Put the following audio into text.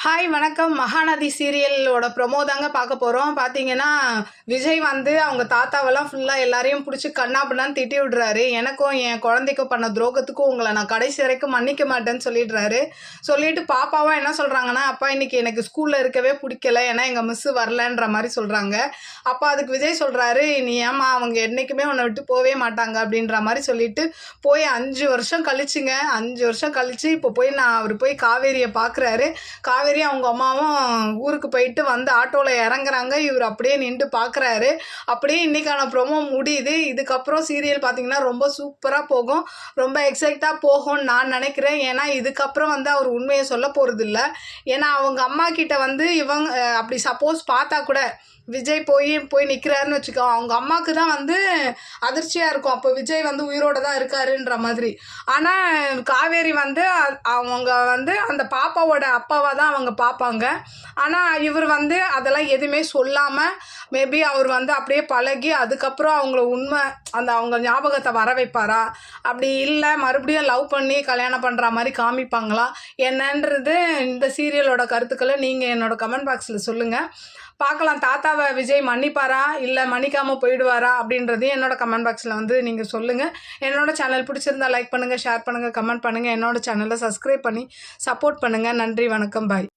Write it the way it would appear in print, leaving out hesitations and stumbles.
Hi வணக்கம். Mahanadi சீரியலோட promo தாங்க பார்க்க போகிறோம். பார்த்தீங்கன்னா விஜய் வந்து அவங்க தாத்தாவெல்லாம் ஃபுல்லாக எல்லாரையும் பிடிச்சி கண்ணாப்பின்னான்னு திட்டி விடுறாரு. எனக்கும் என் குழந்தைக்கும் பண்ண துரோகத்துக்கும் உங்களை நான் கடைசி வரைக்கும் மன்னிக்க மாட்டேன்னு சொல்லிடுறாரு. சொல்லிட்டு பாப்பாவும் என்ன சொல்கிறாங்கன்னா, அப்பா இன்னைக்கு எனக்கு ஸ்கூலில் இருக்கவே பிடிக்கல, ஏன்னா எங்கள் மிஸ்ஸு வரலன்ற மாதிரி சொல்கிறாங்க. அப்போ அதுக்கு விஜய் சொல்கிறாரு, நீ ஏமா அவங்க என்றைக்குமே உன்னை விட்டு போவே மாட்டாங்க அப்படின்ற மாதிரி சொல்லிட்டு போய் 5 வருஷம் கழிச்சுங்க. 5 வருஷம் கழிச்சு இப்போ போய் அவர் போய் காவேரியை பார்க்குறாரு. காவேரி அவங்க அம்மாவும் ஊருக்கு போயிட்டு வந்து ஆட்டோவில் இறங்குறாங்க. இவர் அப்படியே நின்று பார்க்குறாரு. அப்படியே இன்றைக்கான ப்ரோமோ முடியுது. இதுக்கப்புறம் சீரியல் பார்த்திங்கன்னா ரொம்ப சூப்பராக போகும், ரொம்ப எக்ஸைட்டாக போகும்னு நான் நினைக்கிறேன். ஏன்னா இதுக்கப்புறம் வந்து அவர் உண்மையை சொல்ல போகிறது இல்லை. ஏன்னா அவங்க அம்மா கிட்ட வந்து இவங்க அப்படி சப்போஸ் பார்த்தா கூட விஜய் போய் நிற்கிறாருன்னு வச்சுக்கோ, அவங்க அம்மாவுக்கு தான் வந்து அதிர்ச்சியாக இருக்கும். அப்போ விஜய் வந்து உயிரோடு தான் இருக்காருன்ற மாதிரி. ஆனால் காவேரி வந்து அவங்க வந்து அந்த பாப்பாவோட அப்பாவாக தான் அவங்க பார்ப்பாங்க. ஆனால் இவர் வந்து அதெல்லாம் எதுவுமே சொல்லாமல் மேபி அவர் வந்து அப்படியே பழகி அதுக்கப்புறம் அவங்கள உண்மை அந்த அவங்க ஞாபகத்தை வர வைப்பாரா, அப்படி இல்லை மறுபடியும் லவ் பண்ணி கல்யாணம் பண்ணுற மாதிரி காமிப்பாங்களா என்னன்றது இந்த சீரியலோட கருத்துக்களை நீங்கள் என்னோட கமெண்ட் பாக்ஸில் சொல்லுங்கள். பார்க்கலாம். தாத்தாவை விஜய் மன்னிப்பாரா இல்லை மன்னிக்காமல் போயிடுவாரா அப்படின்றதையும் என்னோட கமெண்ட் பாக்ஸில் வந்து நீங்கள் சொல்லுங்கள். என்னோட சேனல் பிடிச்சிருந்தா லைக் பண்ணுங்கள், ஷேர் பண்ணுங்கள், கமெண்ட் பண்ணுங்கள். என்னோட சேனலை சப்ஸ்கிரைப் பண்ணி சப்போர்ட் பண்ணுங்கள். நன்றி, வணக்கம், பாய்.